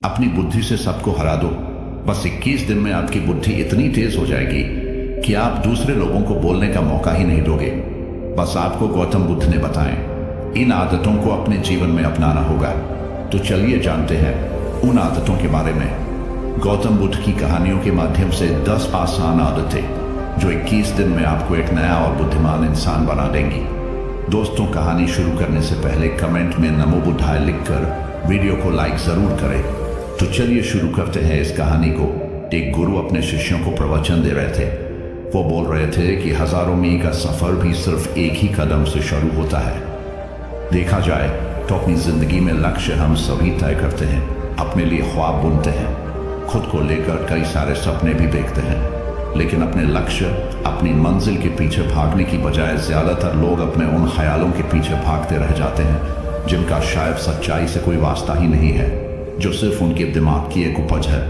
अपनी बुद्धि से सबको हरा दो। बस 21 दिन में आपकी बुद्धि इतनी तेज हो जाएगी कि आप दूसरे लोगों को बोलने का मौका ही नहीं दोगे। बस आपको गौतम बुद्ध ने बताएं, इन आदतों को अपने जीवन में अपनाना होगा। तो चलिए जानते हैं उन आदतों के बारे में। गौतम बुद्ध की कहानियों के माध्यम से 10 आसान आदतें जो 21 दिन में आपको एक नया और बुद्धिमान इंसान बना देंगी। दोस्तों, कहानी शुरू करने से पहले कमेंट में नमो बुद्धाय लिखकर वीडियो को लाइक जरूर करें। तो चलिए शुरू करते हैं इस कहानी को। एक गुरु अपने शिष्यों को प्रवचन दे रहे थे। वो बोल रहे थे कि हजारों मील का सफर भी सिर्फ एक ही कदम से शुरू होता है। देखा जाए तो अपनी जिंदगी में लक्ष्य हम सभी तय करते हैं, अपने लिए ख्वाब बुनते हैं, खुद को लेकर कई सारे सपने भी देखते हैं, लेकिन अपने लक्ष्य, अपनी मंजिल के पीछे भागने की बजाय ज्यादातर लोग अपने उन ख्यालों के पीछे भागते रह जाते हैं जिनका शायद सच्चाई से कोई वास्ता ही नहीं है, जो सिर्फ उनके दिमाग की एक उपज है।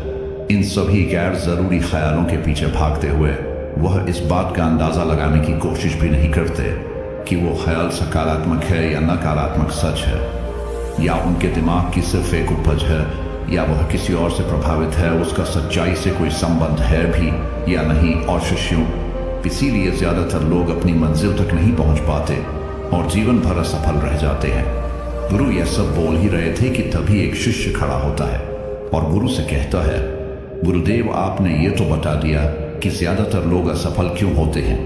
इन सभी गैर जरूरी ख्यालों के पीछे भागते हुए वह इस बात का अंदाजा लगाने की कोशिश भी नहीं करते कि वो ख्याल सकारात्मक है या नकारात्मक सच है, या उनके दिमाग की सिर्फ एक उपज है, या वह किसी और से प्रभावित है, उसका सच्चाई से कोई संबंध है भी या नहीं। और शिष्यों, इसीलिए ज्यादातर लोग अपनी मंजिल तक नहीं पहुंच पाते और जीवन भर असफल रह जाते हैं। गुरु यह सब बोल ही रहे थे कि तभी एक शिष्य खड़ा होता है और गुरु से कहता है, गुरुदेव, आपने ये तो बता दिया कि ज्यादातर लोग असफल क्यों होते हैं,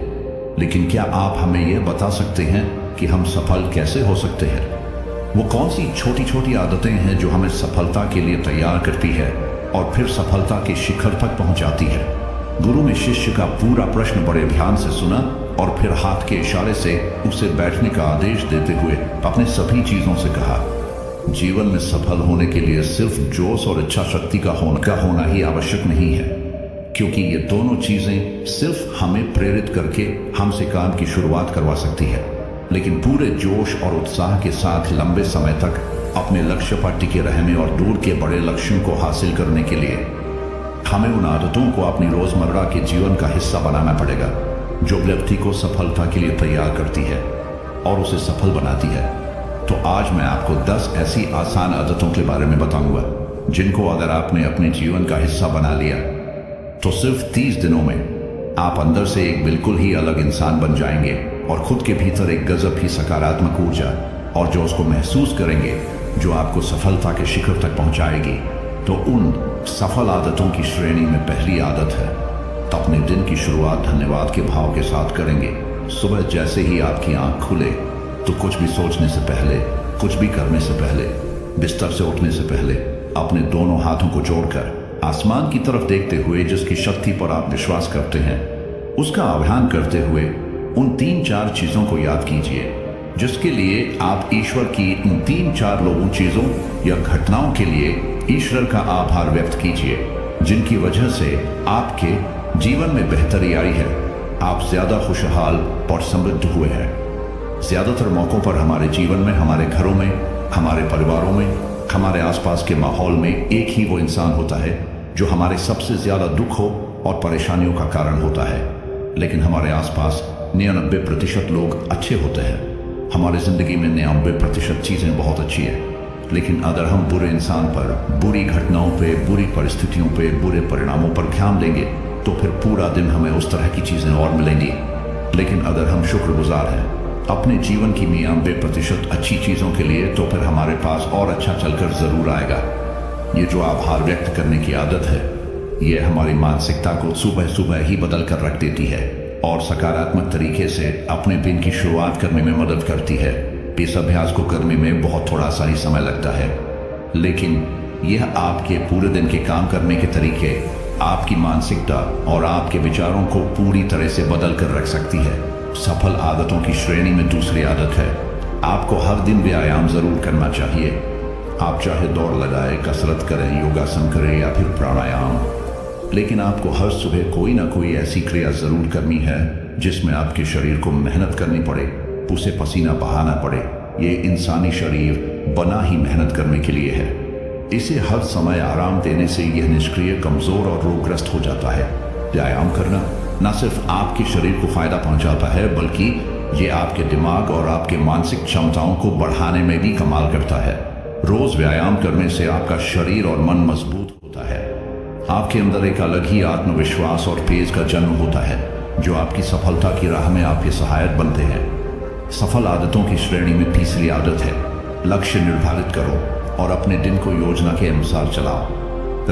लेकिन क्या आप हमें यह बता सकते हैं कि हम सफल कैसे हो सकते हैं? वो कौन सी छोटी छोटी आदतें हैं जो हमें सफलता के लिए तैयार करती है और फिर सफलता के शिखर तक पहुंचाती है? गुरु ने शिष्य का पूरा प्रश्न बड़े ध्यान से सुना और फिर हाथ के इशारे से उसे बैठने का आदेश देते हुए अपने सभी चीजों से कहा, जीवन में सफल होने के लिए सिर्फ जोश और इच्छा शक्ति का होना ही आवश्यक नहीं है, क्योंकि ये दोनों चीजें सिर्फ हमें प्रेरित करके हमसे काम की शुरुआत करवा सकती है, लेकिन पूरे जोश और उत्साह के साथ लंबे समय तक अपने लक्ष्य पर टिके रहने और दूर के बड़े लक्ष्यों को हासिल करने के लिए हमें उन आदतों को अपनी रोजमर्रा के जीवन का हिस्सा बनाना पड़ेगा जो व्यक्ति को सफलता के लिए तैयार करती है और उसे सफल बनाती है। तो आज मैं आपको 10 ऐसी आसान आदतों के बारे में बताऊंगा जिनको अगर आपने अपने जीवन का हिस्सा बना लिया तो सिर्फ 30 दिनों में आप अंदर से एक बिल्कुल ही अलग इंसान बन जाएंगे और खुद के भीतर एक गजब ही सकारात्मक ऊर्जा और जो उसको महसूस करेंगे जो आपको सफलता के शिखर तक पहुंचाएगी। तो उन सफल आदतों की श्रेणी में पहली आदत है, तो अपने दिन की शुरुआत धन्यवाद के भाव के साथ करेंगे। सुबह जैसे ही आपकी आंख खुले तो कुछ भी सोचने से पहले, कुछ भी करने से पहले, बिस्तर से उठने से पहले अपने दोनों हाथों को जोड़कर आसमान की तरफ देखते हुए जिसकी शक्ति पर आप विश्वास करते हैं उसका आह्वान करते हुए उन 3-4 चीजों को याद कीजिए जिसके लिए आप ईश्वर की उन 3-4 लोगों, चीजों या घटनाओं के लिए ईश्वर का आभार व्यक्त कीजिए जिनकी वजह से आपके जीवन में बेहतरी आई है, आप ज्यादा खुशहाल और समृद्ध हुए हैं। ज्यादातर मौकों पर हमारे जीवन में, हमारे घरों में, हमारे परिवारों में, हमारे आसपास के माहौल में एक ही वो इंसान होता है जो हमारे सबसे ज्यादा दुख हो और परेशानियों का कारण होता है, लेकिन हमारे आसपास 99% लोग अच्छे होते हैं। हमारी जिंदगी में 99% चीजें बहुत अच्छी है, लेकिन अगर हम बुरे इंसान पर, बुरी घटनाओं पे, बुरी परिस्थितियों पे, बुरे परिणामों पर ध्यान देंगे तो फिर पूरा दिन हमें उस तरह की चीजें और मिलेंगी। लेकिन अगर हम शुक्रगुजार हैं अपने जीवन की 99% अच्छी चीजों के लिए, तो फिर हमारे पास और अच्छा चलकर जरूर आएगा। ये जो आभार व्यक्त करने की आदत है, ये हमारी मानसिकता को सुबह सुबह ही बदल कर रख देती है और सकारात्मक तरीके से अपने दिन की शुरुआत करने में मदद करती है। इस अभ्यास को करने में बहुत थोड़ा सा ही समय लगता है, लेकिन यह आपके पूरे दिन के काम करने के तरीके, आपकी मानसिकता और आपके विचारों को पूरी तरह से बदल कर रख सकती है। सफल आदतों की श्रेणी में दूसरी आदत है, आपको हर दिन व्यायाम जरूर करना चाहिए। आप चाहे दौड़ लगाए, कसरत करें, योगासन करें या फिर प्राणायाम, लेकिन आपको हर सुबह कोई ना कोई ऐसी क्रिया जरूर करनी है जिसमें आपके शरीर को मेहनत करनी पड़े, उसे पसीना बहाना पड़े। ये इंसानी शरीर बना ही मेहनत करने के लिए है। इसे हर समय आराम देने से यह निष्क्रिय, कमजोर और रोगग्रस्त हो जाता है। व्यायाम करना न सिर्फ आपके शरीर को फायदा पहुंचाता है, बल्कि ये आपके दिमाग और आपके मानसिक क्षमताओं को बढ़ाने में भी कमाल करता है। रोज व्यायाम करने से आपका शरीर और मन मजबूत होता है। आपके अंदर एक अलग ही आत्मविश्वास और तेज का जन्म होता है जो आपकी सफलता की राह में आपके सहायक बनते हैं। सफल आदतों की श्रेणी में तीसरी आदत है, लक्ष्य निर्धारित करो और अपने दिन को योजना के अनुसार चलाओ।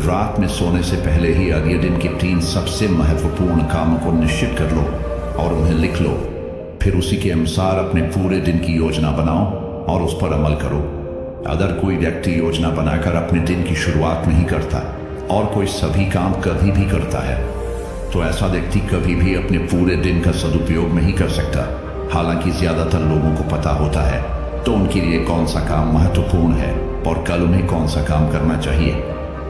रात में सोने से पहले ही अगले दिन के 3 सबसे महत्वपूर्ण कामों को निश्चित कर लो और उन्हें लिख लो। फिर उसी के अनुसार अपने पूरे दिन की योजना बनाओ और उस पर अमल करो। अगर कोई व्यक्ति योजना बनाकर अपने दिन की शुरुआत नहीं करता और कोई सभी काम कभी भी करता है तो ऐसा व्यक्ति कभी भी अपने पूरे दिन का सदुपयोग नहीं कर सकता। हालांकि ज्यादातर लोगों को पता होता है तो उनके लिए कौन सा काम महत्वपूर्ण है और कल उन्हें कौन सा काम करना चाहिए,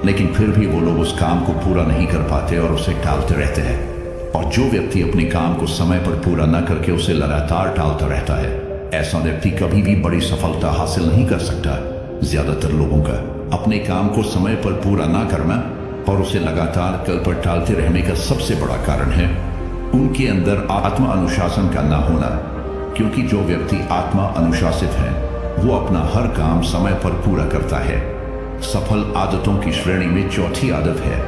लेकिन फिर भी वो लोग उस काम को पूरा नहीं कर पाते और उसे टालते रहते हैं। और जो व्यक्ति अपने काम को समय पर पूरा न करके उसे लगातार टालता रहता है, ऐसा व्यक्ति कभी भी बड़ी सफलता हासिल नहीं कर सकता। ज्यादातर लोगों का अपने काम को समय पर पूरा ना करना और उसे लगातार कल पर टालते रहने का सबसे बड़ा कारण है उनके अंदर आत्म अनुशासन का ना होना। क्योंकि जो व्यक्ति आत्मा अनुशासित है वो अपना हर काम समय पर पूरा करता है। सफल आदतों की श्रेणी में चौथी आदत है,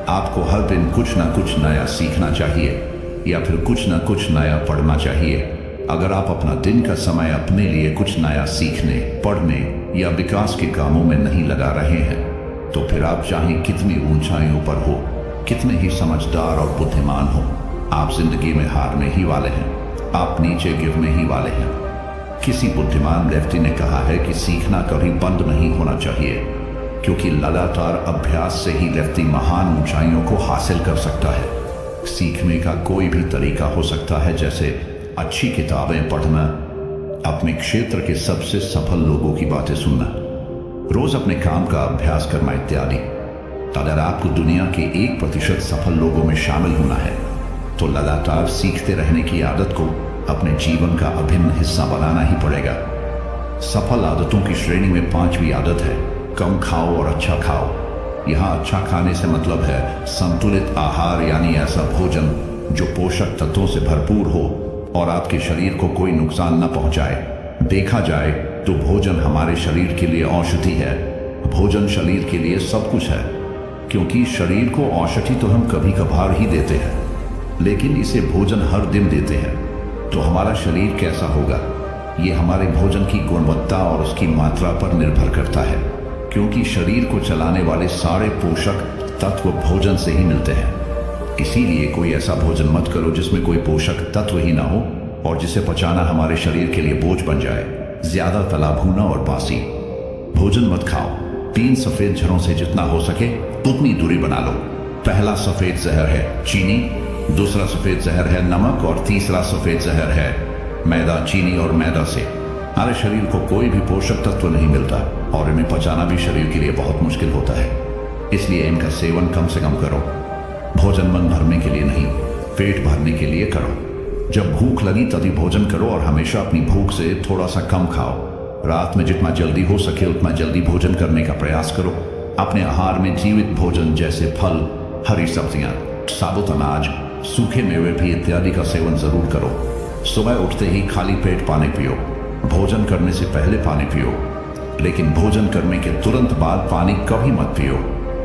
आपको हर दिन कुछ ना कुछ नया सीखना चाहिए या फिर कुछ ना कुछ नया पढ़ना चाहिए। अगर आप अपना दिन का समय अपने लिए कुछ नया सीखने, पढ़ने या विकास के कामों में नहीं लगा रहे हैं तो फिर आप चाहे कितनी ऊंचाइयों पर हो, कितने ही समझदार और बुद्धिमान हो, आप जिंदगी में हारने ही वाले हैं, आप नीचे गिरने ही वाले हैं। किसी बुद्धिमान व्यक्ति ने कहा है कि सीखना कभी बंद नहीं होना चाहिए, क्योंकि लगातार अभ्यास से ही व्यक्ति महान ऊंचाइयों को हासिल कर सकता है। सीखने का कोई भी तरीका हो सकता है, जैसे अच्छी किताबें पढ़ना, अपने क्षेत्र के सबसे सफल लोगों की बातें सुनना, रोज अपने काम का अभ्यास करना इत्यादि। अगर आपको दुनिया के 1% सफल लोगों में शामिल होना है तो लगातार सीखते रहने की आदत को अपने जीवन का अभिन्न हिस्सा बनाना ही पड़ेगा। सफल आदतों की श्रेणी में 5वीं आदत है, कम खाओ और अच्छा खाओ। यहाँ अच्छा खाने से मतलब है संतुलित आहार, यानी ऐसा भोजन जो पोषक तत्वों से भरपूर हो और आपके शरीर को कोई नुकसान न पहुंचाए। देखा जाए तो भोजन हमारे शरीर के लिए औषधि है। भोजन शरीर के लिए सब कुछ है, क्योंकि शरीर को औषधि तो हम कभी कभार ही देते हैं, लेकिन इसे भोजन हर दिन देते हैं। तो हमारा शरीर कैसा होगा, ये हमारे भोजन की गुणवत्ता और उसकी मात्रा पर निर्भर करता है, क्योंकि शरीर को चलाने वाले सारे पोषक तत्व भोजन से ही मिलते हैं। इसीलिए कोई ऐसा भोजन मत करो जिसमें कोई पोषक तत्व ही ना हो और जिसे पचाना हमारे शरीर के लिए बोझ बन जाए। ज्यादा तला भुना और बासी भोजन मत खाओ। 3 सफेद झरों से जितना हो सके उतनी दूरी बना लो। पहला सफेद जहर है चीनी, दूसरा सफेद जहर है नमक और तीसरा सफेद जहर है मैदा। चीनी और मैदा से हमारे शरीर को कोई भी पोषक तत्व नहीं मिलता और इन्हें पचाना भी शरीर के लिए बहुत मुश्किल होता है। इसलिए इनका सेवन कम से कम करो। भोजन मन भरने के लिए नहीं, पेट भरने के लिए करो। जब भूख लगी तभी भोजन करो और हमेशा अपनी भूख से थोड़ा सा कम खाओ। रात में जितना जल्दी हो सके उतना जल्दी भोजन करने का प्रयास करो। अपने आहार में जीवित भोजन जैसे फल, हरी सब्जियां, साबुत अनाज, सूखे मेवे भी इत्यादि का सेवन जरूर करो। सुबह उठते ही खाली पेट पानी पियो। भोजन करने से पहले पानी पियो, लेकिन भोजन करने के तुरंत बाद पानी कभी मत पियो।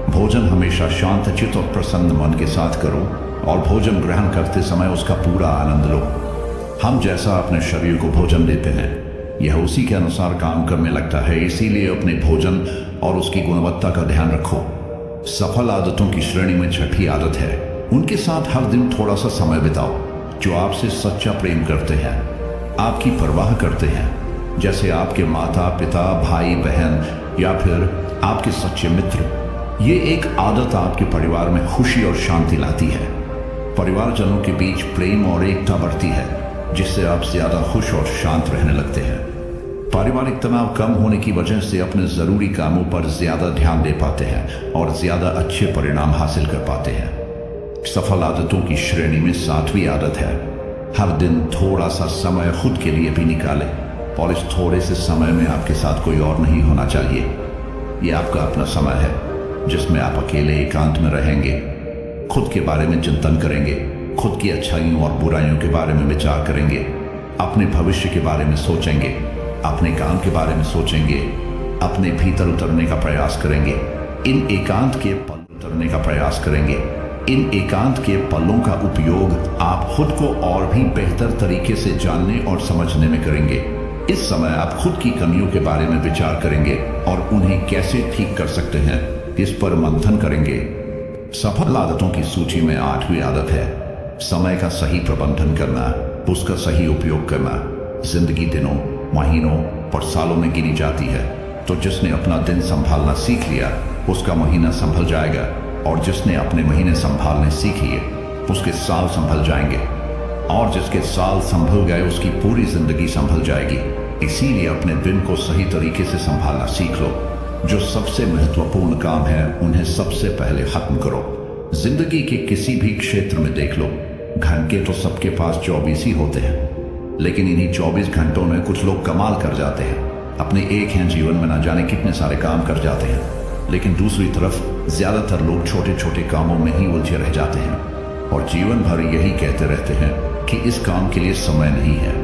भोजन हमेशा शांत चित्त और प्रसन्न मन के साथ करो और भोजन ग्रहण करते समय उसका पूरा आनंद लो। हम जैसा अपने शरीर को भोजन देते हैं यह उसी के अनुसार काम करने लगता है। इसीलिए अपने भोजन और उसकी गुणवत्ता का ध्यान रखो। सफल आदतों की श्रेणी में 6ठी आदत है, उनके साथ हर दिन थोड़ा सा समय बिताओ जो आपसे सच्चा प्रेम करते हैं, आपकी परवाह करते हैं, जैसे आपके माता पिता, भाई बहन या फिर आपके सच्चे मित्र। ये एक आदत आपके परिवार में खुशी और शांति लाती है। परिवारजनों के बीच प्रेम और एकता बढ़ती है, जिससे आप ज्यादा खुश और शांत रहने लगते हैं। पारिवारिक तनाव कम होने की वजह से अपने जरूरी कामों पर ज्यादा ध्यान दे पाते हैं और ज्यादा अच्छे परिणाम हासिल कर पाते हैं। सफल आदतों की श्रेणी में 7वीं आदत है, हर दिन थोड़ा सा समय खुद के लिए भी निकालें और इस थोड़े से समय में आपके साथ कोई और नहीं होना चाहिए। ये आपका अपना समय है जिसमें आप अकेले एकांत में रहेंगे, खुद के बारे में चिंतन करेंगे, खुद की अच्छाइयों और बुराइयों के बारे में विचार करेंगे, अपने भविष्य के बारे में सोचेंगे, अपने काम के बारे में सोचेंगे, अपने भीतर उतरने का प्रयास करेंगे। इन एकांत के पल उतरने का प्रयास करेंगे। इन एकांत के पलों का उपयोग आप खुद को और भी बेहतर तरीके से जानने और समझने में करेंगे। इस समय आप खुद की कमियों के बारे में विचार करेंगे और उन्हें कैसे ठीक कर सकते हैं, इस पर मंथन करेंगे। सफल आदतों की सूची में 8वीं आदत है समय का सही प्रबंधन करना, उसका सही उपयोग करना। जिंदगी दिनों, महीनों और सालों में गिनी जाती है, तो जिसने अपना दिन संभालना सीख लिया उसका महीना संभल जाएगा, और जिसने अपने महीने संभालने सीख लिए उसके साल संभल जाएंगे, और जिसके साल संभल गए उसकी पूरी जिंदगी संभल जाएगी। इसीलिए अपने दिन को सही तरीके से संभालना सीख लो। जो सबसे महत्वपूर्ण काम है उन्हें सबसे पहले खत्म करो। जिंदगी के किसी भी क्षेत्र में देख लो, घंटे तो सबके पास 24 ही होते हैं, लेकिन इन्हीं 24 घंटों में कुछ लोग कमाल कर जाते हैं। अपने एक हैं जीवन में ना जाने कितने सारे काम कर जाते हैं, लेकिन दूसरी तरफ ज्यादातर लोग छोटे छोटे कामों में ही उलझे रह जाते हैं और जीवन भर यही कहते रहते हैं कि इस काम के लिए समय नहीं है,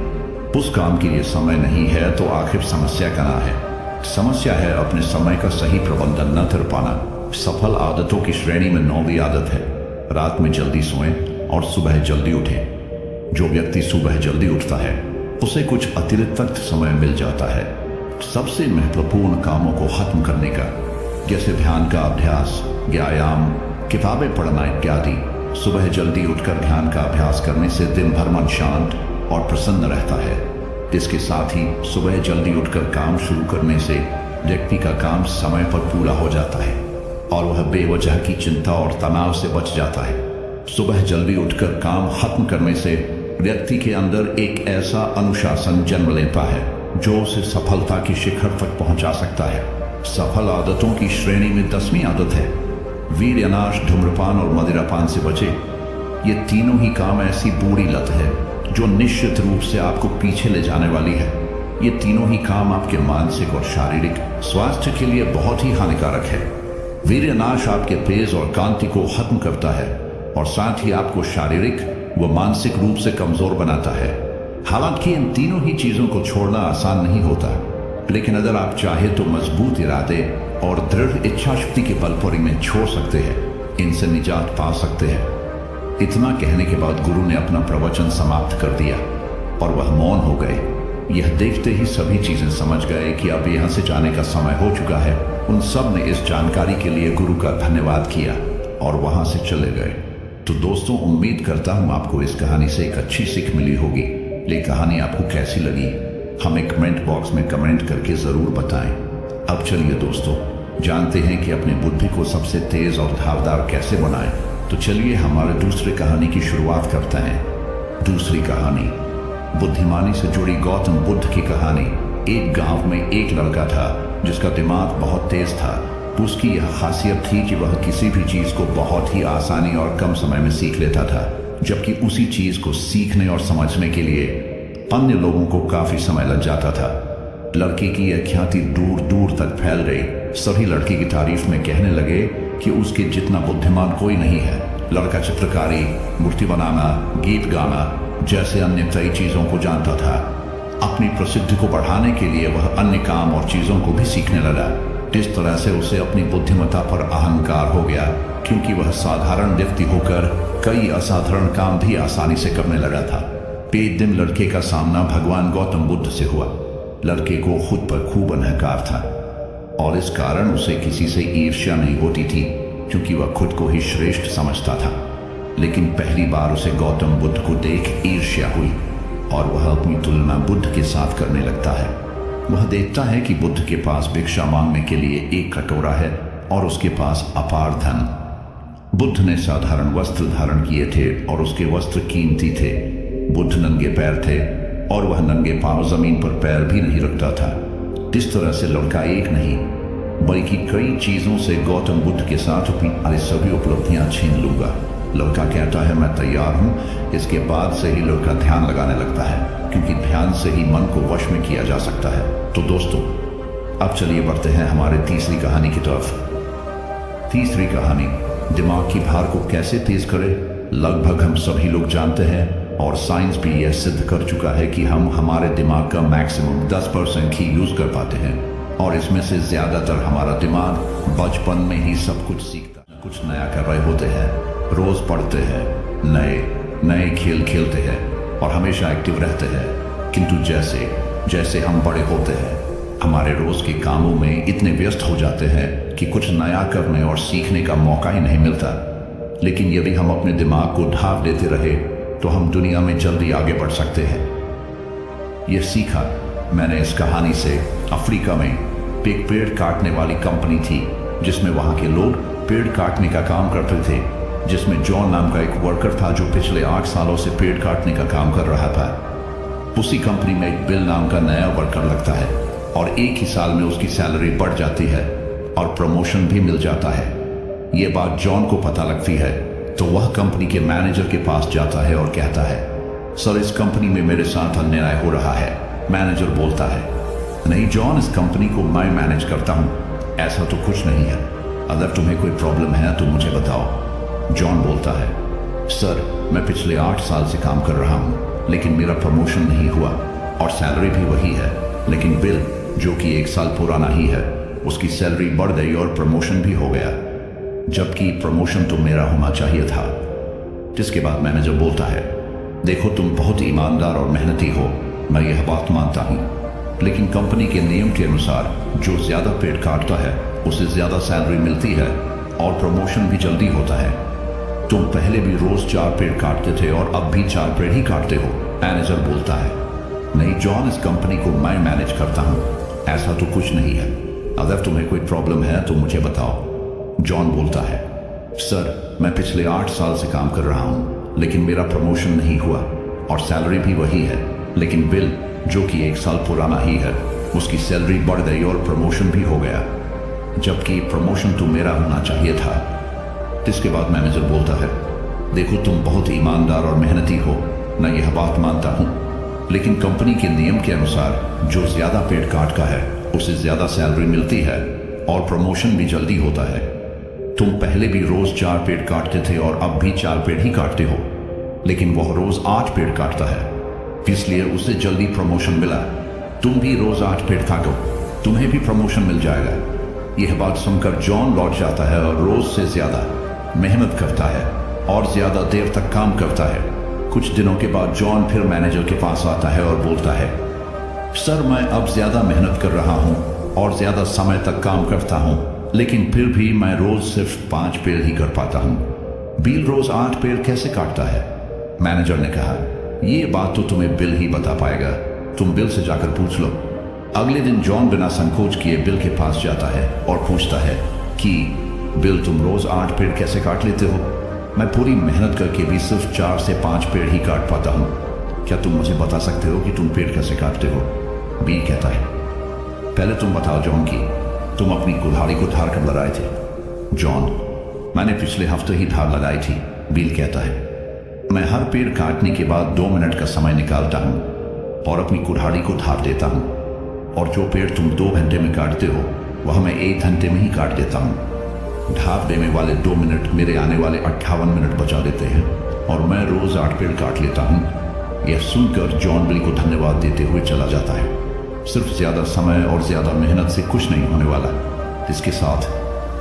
उस काम के लिए समय नहीं है। तो आखिर समस्या कहाँ है? समस्या है अपने समय का सही प्रबंधन न कर पाना। सफल आदतों की श्रेणी में 9वीं आदत है रात में जल्दी सोएं और सुबह जल्दी उठें। जो व्यक्ति सुबह जल्दी उठता है उसे कुछ अतिरिक्त समय मिल जाता है सबसे महत्वपूर्ण कामों को खत्म करने का, जैसे ध्यान का अभ्यास, व्यायाम, किताबें पढ़ना इत्यादि। सुबह जल्दी उठकर ध्यान का अभ्यास करने से दिन भर मन शांत और प्रसन्न रहता है। इसके साथ ही सुबह जल्दी उठकर काम शुरू करने से व्यक्ति का काम समय पर पूरा हो जाता है और वह बेवजह की चिंता और तनाव से बच जाता है। सुबह जल्दी उठकर काम खत्म करने से व्यक्ति के अंदर एक ऐसा अनुशासन जन्म लेता है जो उसे सफलता की शिखर तक पहुंचा सकता है। सफल आदतों की श्रेणी में 10वीं आदत है वीर्यनाश, धूम्रपान और मदिरापान से बचे। ये तीनों ही काम ऐसी बूढ़ी लत है जो निश्चित रूप से आपको पीछे ले जाने वाली है। ये तीनों ही काम आपके मानसिक और शारीरिक स्वास्थ्य के लिए बहुत ही हानिकारक है। वीर्यनाश आपके तेज और कांति को खत्म करता है और साथ ही आपको शारीरिक व मानसिक रूप से कमजोर बनाता है। हालांकि इन तीनों ही चीजों को छोड़ना आसान नहीं होता, लेकिन अगर आप चाहे तो मजबूत इरादे और दृढ़ इच्छा शक्ति के बल पर इन्हें छोड़ सकते हैं, इनसे निजात पा सकते हैं। इतना कहने के बाद गुरु ने अपना प्रवचन समाप्त कर दिया और वह मौन हो गए। यह देखते ही सभी चीजें समझ गए कि अब यहां से जाने का समय हो चुका है। उन सब ने इस जानकारी के लिए गुरु का धन्यवाद किया और वहां से चले गए। तो दोस्तों, उम्मीद करता हूं आपको इस कहानी से एक अच्छी सीख मिली होगी। ये कहानी आपको कैसी लगी हमें कमेंट बॉक्स में कमेंट करके जरूर बताएं। अब चलिए दोस्तों, जानते हैं कि अपनी बुद्धि को सबसे तेज और धारदार कैसे बनाएं। तो चलिए हमारे दूसरी कहानी की शुरुआत करते हैं। दूसरी कहानी बुद्धिमानी से जुड़ी गौतम बुद्ध की कहानी। एक गांव में एक लड़का था जिसका दिमाग बहुत तेज था। उसकी यह खासियत थी कि वह किसी भी चीज को बहुत ही आसानी और कम समय में सीख लेता था, जबकि उसी चीज को सीखने और समझने के लिए अन्य लोगों को काफी समय लग जाता था। लड़के की यह ख्याति दूर दूर तक फैल गई। सभी लड़के की तारीफ में कहने लगे कि उसके जितना बुद्धिमान कोई नहीं है। लड़का चित्रकारी, मूर्ति बनाना, गीत गाना जैसे अन्य कई चीजों को जानता था। अपनी प्रसिद्धि को बढ़ाने के लिए वह अन्य काम और चीजों को भी सीखने लगा। इस तरह से उसे अपनी बुद्धिमत्ता पर अहंकार हो गया, क्योंकि वह साधारण व्यक्ति होकर कई असाधारण काम भी आसानी से करने लगा था। एक दिन लड़के का सामना भगवान गौतम बुद्ध से हुआ। लड़के को खुद पर खूब अहंकार था और इस कारण उसे किसी से ईर्ष्या नहीं होती थी, क्योंकि वह खुद को ही श्रेष्ठ समझता था। लेकिन पहली बार उसे गौतम बुद्ध को देख ईर्ष्या हुई और वह अपनी तुलना बुद्ध के साथ करने लगता है। वह देखता है कि बुद्ध के पास भिक्षा मांगने के लिए एक कटोरा है और उसके पास अपार धन। बुद्ध ने साधारण वस्त्र धारण किए थे और उसके वस्त्र कीमती थे। बुद्ध नंगे पैर थे और वह नंगे पांव जमीन पर पैर भी नहीं रखता था। इस तरह से लड़का एक नहीं बल्कि कई चीजों से गौतम बुद्ध के साथ अपनी सभी उपलब्धियां छीन लूंगा। लड़का कहता है मैं तैयार हूं। इसके बाद से ही लड़का ध्यान लगाने लगता है, क्योंकि ध्यान से ही मन को वश में किया जा सकता है। तो दोस्तों, अब चलिए बढ़ते हैं हमारे तीसरी कहानी की तरफ। तीसरी कहानी दिमाग की भार को कैसे तेज करे। लगभग हम सभी लोग जानते हैं और साइंस भी यह सिद्ध कर चुका है कि हम हमारे दिमाग का मैक्सिमम 10% ही यूज कर पाते हैं। और इसमें से ज्यादातर हमारा दिमाग बचपन में ही सब कुछ सीखता है। कुछ नया कर रहे होते हैं, रोज पढ़ते हैं, नए नए खेल खेलते हैं और हमेशा एक्टिव रहते हैं। किंतु जैसे जैसे हम बड़े होते हैं, हमारे रोज के कामों में इतने व्यस्त हो जाते हैं कि कुछ नया करने और सीखने का मौका ही नहीं मिलता। लेकिन यदि हम अपने दिमाग को ढाक देते रहे तो हम दुनिया में जल्दी आगे बढ़ सकते हैं। यह सीखा मैंने इस कहानी से। अफ्रीका में एक पेड़ काटने वाली कंपनी थी जिसमें वहां के लोग पेड़ काटने का काम करते थे, जिसमें जॉन नाम का एक वर्कर था जो पिछले 8 सालों से पेड़ काटने का काम कर रहा था। उसी कंपनी में एक बिल नाम का नया वर्कर लगता है और एक ही साल में उसकी सैलरी बढ़ जाती है और प्रमोशन भी मिल जाता है। यह बात जॉन को पता लगती है तो वह कंपनी के मैनेजर के पास जाता है और कहता है, सर इस कंपनी में मेरे साथ अन्याय हो रहा है। मैनेजर बोलता है, नहीं जॉन, इस कंपनी को मैं मैनेज करता हूं, ऐसा तो कुछ नहीं है। अगर तुम्हें कोई प्रॉब्लम है तो मुझे बताओ। जॉन बोलता है, सर मैं पिछले 8 साल से काम कर रहा हूं लेकिन मेरा प्रमोशन नहीं हुआ और सैलरी भी वही है, लेकिन बिल जो कि 1 साल पुराना ही है, उसकी सैलरी बढ़ गई और प्रमोशन भी हो गया, जबकि प्रमोशन तो मेरा होना चाहिए था। जिसके बाद मैनेजर बोलता है, देखो तुम बहुत ईमानदार और मेहनती हो, मैं यह बात मानता हूं, लेकिन कंपनी के नियम के अनुसार जो ज्यादा पेड़ काटता है उसे ज्यादा सैलरी मिलती है और प्रमोशन भी जल्दी होता है। तुम पहले भी रोज 4 पेड़ काटते थे और अब भी 4 पेड़ ही काटते हो। मैनेजर बोलता है, नहीं जॉन, इस कंपनी को मैं मैनेज करता हूं, ऐसा तो कुछ नहीं है। अगर तुम्हें कोई प्रॉब्लम है तो मुझे बताओ। जॉन बोलता है, सर मैं पिछले 8 साल से काम कर रहा हूं लेकिन मेरा प्रमोशन नहीं हुआ और सैलरी भी वही है, लेकिन बिल जो कि 1 साल पुराना ही है, उसकी सैलरी बढ़ गई और प्रमोशन भी हो गया, जबकि प्रमोशन तो मेरा होना चाहिए था। इसके बाद मैनेजर बोलता है, देखो तुम बहुत ईमानदार और मेहनती हो, मैं यह बात मानता हूं, लेकिन कंपनी के नियम के अनुसार जो ज्यादा पेड़ काटता है उसे ज्यादा सैलरी मिलती है और प्रमोशन भी जल्दी होता है। तुम पहले भी रोज 4 पेड़ काटते थे और अब भी 4 पेड़ ही काटते हो, लेकिन वह रोज 8 पेड़ काटता है, इसलिए उसे जल्दी प्रमोशन मिला। तुम भी रोज 8 पेड़ काटो, तुम्हें भी प्रमोशन मिल जाएगा। यह बात सुनकर जॉन लौट जाता है और रोज से ज्यादा मेहनत करता है और ज्यादा देर तक काम करता है। कुछ दिनों के बाद जॉन फिर मैनेजर के पास आता है और बोलता है, सर मैं अब ज्यादा मेहनत कर रहा हूं और ज्यादा समय तक काम करता हूं, लेकिन फिर भी मैं रोज सिर्फ 5 पेड़ ही कर पाता हूं। बिल रोज 8 पेड़ कैसे काटता है? मैनेजर ने कहा, ये बात तो तुम्हें बिल ही बता पाएगा, तुम बिल से जाकर पूछ लो। अगले दिन जॉन बिना संकोच किए बिल के पास जाता है और पूछता है कि बिल तुम रोज 8 पेड़ कैसे काट लेते हो? मैं पूरी मेहनत करके भी सिर्फ 4 से 5 पेड़ ही काट पाता हूं, क्या तुम मुझे बता सकते हो कि तुम पेड़ कैसे काटते हो? बिल कहता है, पहले तुम बताओ जॉन की तुम अपनी कुल्हाड़ी को धार कर लगाए थे। जॉन, मैंने पिछले हफ्ते ही धार लगाई थी। बिल कहता है, मैं हर पेड़ काटने के बाद 2 मिनट का समय निकालता हूं और अपनी कुल्हाड़ी को धार देता हूं, और जो पेड़ तुम 2 घंटे में काटते हो वह मैं 1 घंटे में ही काट देता हूं। ढाक देने वाले 2 मिनट मेरे आने वाले 58 मिनट बचा देते हैं और मैं रोज 8 पेड़ काट लेता हूं। यह सुनकर जॉन बिल को धन्यवाद देते हुए चला जाता है। सिर्फ ज्यादा समय और ज्यादा मेहनत से कुछ नहीं होने वाला, इसके साथ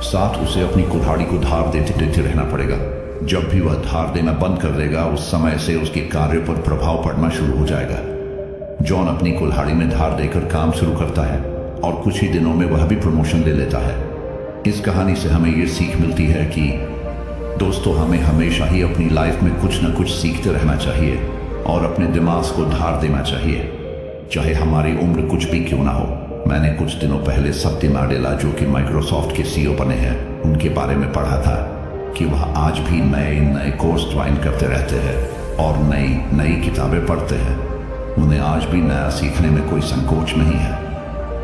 साथ उसे अपनी कुल्हाड़ी को धार देते देते रहना पड़ेगा। जब भी वह धार देना बंद कर देगा उस समय से उसके कार्य पर प्रभाव पड़ना शुरू हो जाएगा। जॉन अपनी कुल्हाड़ी में धार देकर काम शुरू करता है और कुछ ही दिनों में वह भी प्रमोशन ले लेता है। इस कहानी से हमें ये सीख मिलती है कि दोस्तों, हमें हमेशा ही अपनी लाइफ में कुछ न कुछ सीखते रहना चाहिए और अपने दिमाग को धार देना चाहिए, चाहे हमारी उम्र कुछ भी क्यों ना हो। मैंने कुछ दिनों पहले सत्य नाडेला, जो कि माइक्रोसॉफ्ट के सीईओ बने हैं, उनके बारे में पढ़ा था कि वह आज भी नए नए कोर्स ज्वाइन करते रहते हैं और नई नई किताबें पढ़ते हैं। उन्हें आज भी नया सीखने में कोई संकोच नहीं है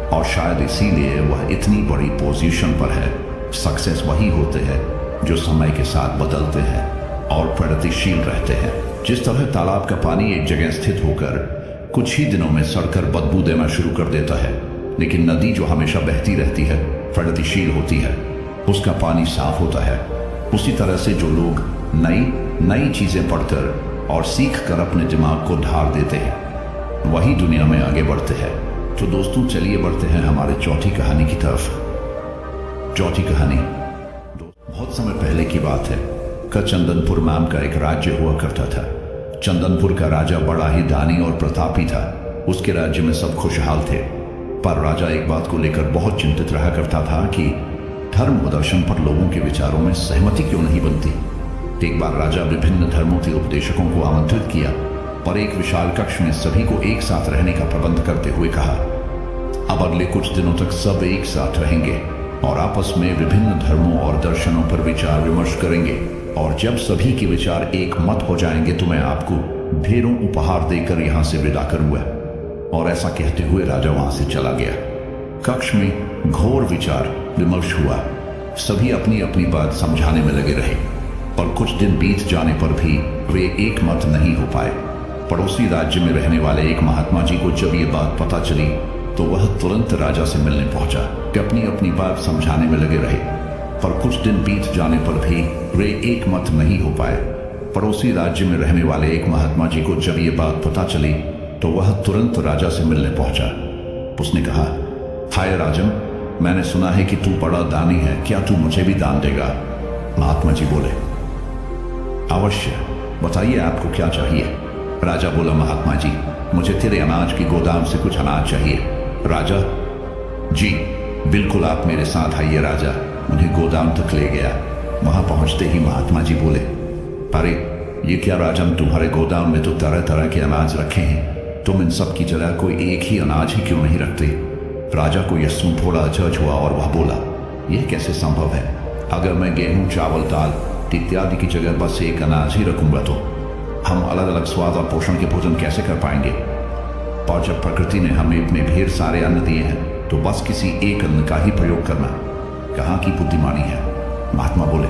और शायद इसीलिए वह इतनी बड़ी पोजीशन पर है। सक्सेस वही होते हैं जो समय के साथ बदलते हैं और प्रगतिशील रहते हैं। जिस तरह तालाब का पानी एक जगह स्थित होकर कुछ ही दिनों में सड़कर बदबू देना शुरू कर देता है, लेकिन नदी जो हमेशा बहती रहती है, प्रगतिशील होती है, उसका पानी साफ होता है। उसी तरह से जो लोग नई नई चीजें पढ़कर और सीख कर अपने दिमाग को ढाल देते हैं, वही दुनिया में आगे बढ़ते हैं। तो दोस्तों चलिए बढ़ते हैं हमारे चौथी कहानी की तरफ। चौथी कहानी बहुत समय पहले की बात है कि चंदनपुर नाम का एक राज्य हुआ करता था। चंदनपुर का राजा बड़ा ही दानी और प्रतापी था। उसके राज्य में सब खुशहाल थे, पर राजा एक बात को लेकर बहुत चिंतित रहा करता था कि धर्म व दर्शन पर लोगों के विचारों में सहमति क्यों नहीं बनती। एक बार राजा विभिन्न धर्मों के उपदेशकों को आमंत्रित किया, पर एक विशाल कक्ष में सभी को एक साथ रहने का प्रबंध करते हुए कहा, अब अगले कुछ दिनों तक सब एक साथ रहेंगे और आपस में विभिन्न धर्मों और दर्शनों पर विचार विमर्श करेंगे, और जब सभी के विचार एक मत हो जाएंगे तो मैं आपको ढेरों उपहार देकर यहां से विदा करूंगा। और ऐसा कहते हुए राजा वहां से चला गया। कक्ष में घोर विचार विमर्श हुआ। सभी अपनी अपनी बात समझाने में लगे रहे, पर कुछ दिन बीत जाने पर भी वे एक मत नहीं हो पाए। पड़ोसी राज्य में रहने वाले एक महात्मा जी को जब ये बात पता चली तो वह तुरंत राजा से मिलने पहुंचा कि अपनी अपनी बात समझाने में लगे रहे, पर कुछ दिन बीत जाने पर भी वे एक मत नहीं हो पाए। पड़ोसी राज्य में रहने वाले एक महात्मा जी को जब ये बात पता चली तो वह तुरंत राजा से मिलने पहुंचा। उसने कहा, हाय राजन, मैंने सुना है कि तू बड़ा दानी है, क्या तू मुझे भी दान देगा? महात्मा जी बोले, अवश्य, बताइए आपको क्या चाहिए? राजा बोला, महात्मा जी, मुझे तेरे अनाज की गोदाम से कुछ अनाज चाहिए। राजा, जी बिल्कुल, आप मेरे साथ आइए। राजा उन्हें गोदाम तक ले गया। वहां पहुंचते ही महात्मा जी बोले, अरे ये क्या राजन, तुम्हारे गोदाम में तो तरह तरह के अनाज रखे हैं, तुम इन सब की जगह कोई एक ही अनाज ही क्यों नहीं रखते? राजा को यह सुन थोड़ा अचरज हुआ और वह बोला, यह कैसे संभव है? अगर मैं गेहूं, चावल, दाल इत्यादि की जगह बस एक अनाज ही रखूंगा तो हम अलग अलग स्वाद और पोषण के भोजन कैसे कर पाएंगे? और जब प्रकृति ने हमें इतने ढेर सारे अन्न दिए हैं तो बस किसी एक अन्न का ही प्रयोग करना कहाँ की बुद्धिमानी है? महात्मा बोले,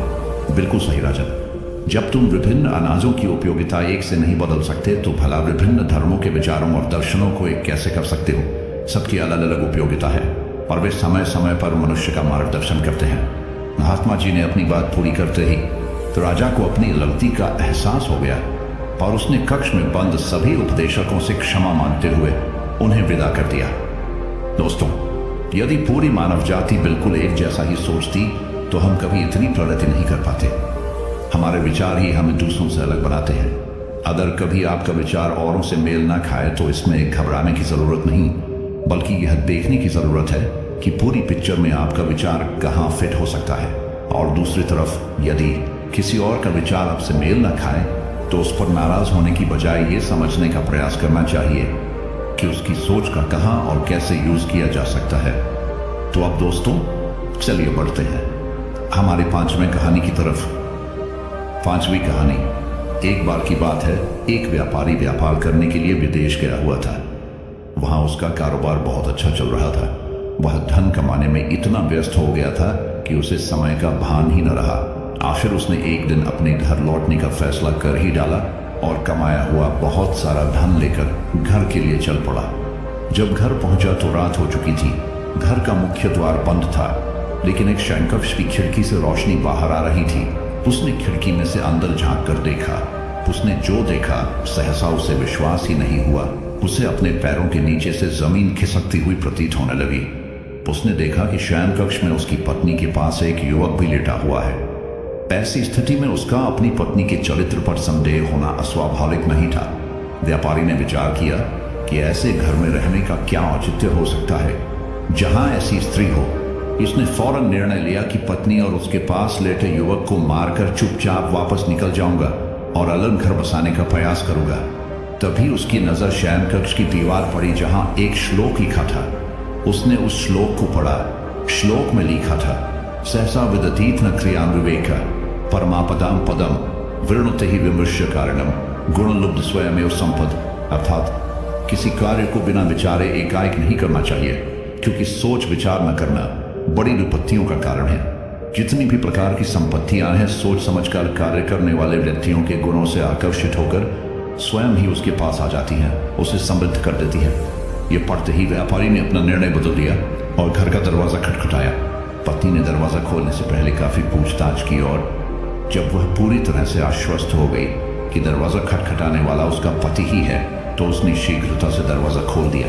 बिल्कुल सही राजन, जब तुम विभिन्न अनाजों की उपयोगिता एक से नहीं बदल सकते तो भला विभिन्न धर्मों के विचारों और दर्शनों को एक कैसे कर सकते हो? सबकी अलग अलग उपयोगिता है और वे समय समय पर मनुष्य का मार्गदर्शन करते हैं। महात्मा जी ने अपनी बात पूरी करते ही तो राजा को अपनी गलती का एहसास हो गया और उसने कक्ष में बंद सभी उपदेशकों से क्षमा मांगते हुए उन्हें विदा कर दिया। दोस्तों, यदि पूरी मानव जाति बिल्कुल एक जैसा ही सोचती तो हम कभी इतनी प्रगति नहीं कर पाते। हमारे विचार ही हमें दूसरों से अलग बनाते हैं। अगर कभी आपका विचार औरों से मेल ना खाए तो इसमें घबराने की जरूरत नहीं, बल्कि यह देखने की जरूरत है कि पूरी पिक्चर में आपका विचार कहाँ फिट हो सकता है। और दूसरी तरफ यदि किसी और का विचार आपसे मेल ना खाए तो उस पर नाराज होने की बजाय ये समझने का प्रयास करना चाहिए कि उसकी सोच का कहां और कैसे यूज किया जा सकता है। तो अब दोस्तों चलिए बढ़ते हैं हमारी पांचवें कहानी की तरफ। पांचवी कहानी, एक बार की बात है, एक व्यापारी व्यापार करने के लिए विदेश गया हुआ था। वहां उसका कारोबार बहुत अच्छा चल रहा था। वह धन कमाने में इतना व्यस्त हो गया था कि उसे समय का भान ही न रहा। आखिर उसने एक दिन अपने घर लौटने का फैसला कर ही डाला और कमाया हुआ बहुत सारा धन लेकर घर के लिए चल पड़ा। जब घर पहुंचा तो रात हो चुकी थी। घर का मुख्य द्वार बंद था, लेकिन एक शयनकक्ष की खिड़की से रोशनी बाहर आ रही थी। उसने खिड़की में से अंदर झांक कर देखा। उसने जो देखा सहसा उसे विश्वास ही नहीं हुआ। उसे अपने पैरों के नीचे से जमीन खिसकती हुई प्रतीत होने लगी। उसने देखा कि शयनकक्ष में उसकी पत्नी के पास एक युवक भी लेटा हुआ है। ऐसी स्थिति में उसका अपनी पत्नी के चरित्र पर संदेह होना अस्वाभाविक नहीं था। व्यापारी ने विचार किया कि ऐसे घर में रहने का क्या औचित्य हो सकता है जहां ऐसी स्त्री हो। इसने फौरन निर्णय लिया कि पत्नी और उसके पास लेटे युवक को मारकर चुपचाप वापस निकल जाऊंगा और अलग घर बसाने का प्रयास करूंगा। तभी उसकी नजर शयनकक्ष की दीवार पड़ी जहां एक श्लोक लिखा था। उसने उस श्लोक को पढ़ा। श्लोक में लिखा था, सहसा विदतीत न क्रियान्विवेक परमापदाम पदम वृणुते ही विमृश्य कारणम गुणलुब्ध स्वयमेव संपद। अर्थात किसी कार्य को बिना विचारे एकाएक नहीं करना चाहिए, क्योंकि सोच विचार न करना बड़ी विपत्तियों का कारण है। जितनी भी प्रकार की संपत्तियां हैं, सोच समझकर कार्य करने वाले व्यक्तियों के गुणों से आकर्षित होकर स्वयं ही उसके पास आ जाती हैं, उसे समृद्ध कर देती है। ये पढ़ते ही व्यापारी ने अपना निर्णय बदल दिया और घर का दरवाजा खटखटाया। पत्नी ने दरवाजा खोलने से पहले काफी पूछताछ की और जब वह पूरी तरह से आश्वस्त हो गई कि दरवाजा खटखटाने वाला उसका पति ही है तो उसने शीघ्रता से दरवाजा खोल दिया।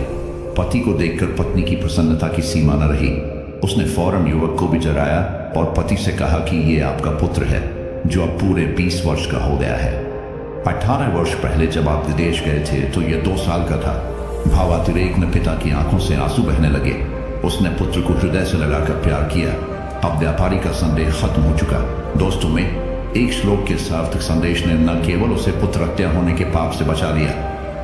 पति को देखकर पत्नी की प्रसन्नता की सीमा न रही। उसने फौरन युवक को भी जगाया और पति से कहा कि ये आपका पुत्र है जो अब पूरे 20 वर्ष का हो गया है। 18 वर्ष पहले जब आप विदेश गए थे तो ये 2 साल का था। भावातिरेक में पिता की आंखों से आंसू बहने लगे। उसने पुत्र को हृदय से लगाकर प्यार किया। अब व्यापारी का संदेह खत्म हो चुका। दोस्तों में एक श्लोक के सार्थक संदेश ने न केवल उसे पुत्र हत्या होने के पाप से बचा लिया,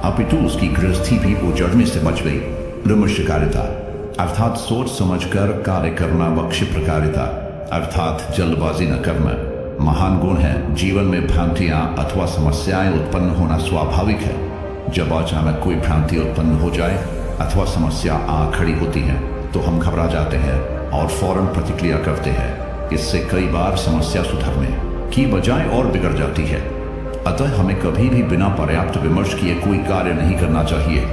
अपितु उसकी गृहस्थी भी उजड़ने से बच गई। विमर्शकारिता अर्थात सोच समझकर कार्य करना व क्षिप्रकारिता अर्थात जल्दबाजी न करना महान गुण है। जीवन में भ्रांतियां अथवा समस्याएं उत्पन्न होना स्वाभाविक है। जब अचानक कोई भ्रांति उत्पन्न हो जाए अथवा समस्या आ खड़ी होती है तो हम घबरा जाते हैं और फौरन प्रतिक्रिया करते हैं। इससे कई बार समस्या सुधरने की बजाय और बिगड़ जाती है। अतः हमें कभी भी बिना पर्याप्त विमर्श किए कोई कार्य नहीं करना चाहिए।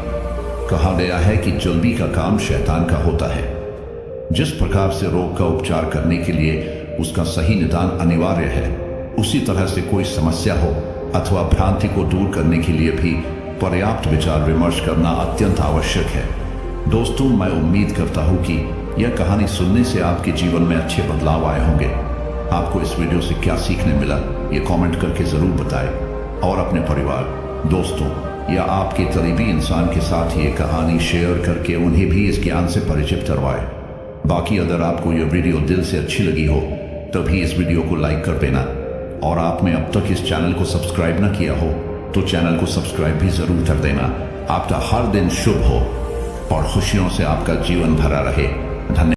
कहा गया है कि जल्दी का काम शैतान का होता है। जिस प्रकार से रोग का उपचार करने के लिए उसका सही निदान अनिवार्य है, उसी तरह से कोई समस्या हो अथवा भ्रांति को दूर करने के लिए भी पर्याप्त विचार विमर्श करना अत्यंत आवश्यक है। दोस्तों, मैं उम्मीद करता हूं कि यह कहानी सुनने से आपके जीवन में अच्छे बदलाव आए होंगे। आपको इस वीडियो से क्या सीखने मिला ये कमेंट करके जरूर बताएं और अपने परिवार, दोस्तों या आपके करीबी इंसान के साथ ये कहानी शेयर करके उन्हें भी इस ज्ञान से परिचित करवाएं। बाकी अगर आपको यह वीडियो दिल से अच्छी लगी हो तभी इस वीडियो को लाइक कर देना, और आपने अब तक इस चैनल को सब्सक्राइब ना किया हो तो चैनल को सब्सक्राइब भी जरूर कर देना। आपका हर दिन शुभ हो और खुशियों से आपका जीवन भरा रहे। धन्यवाद।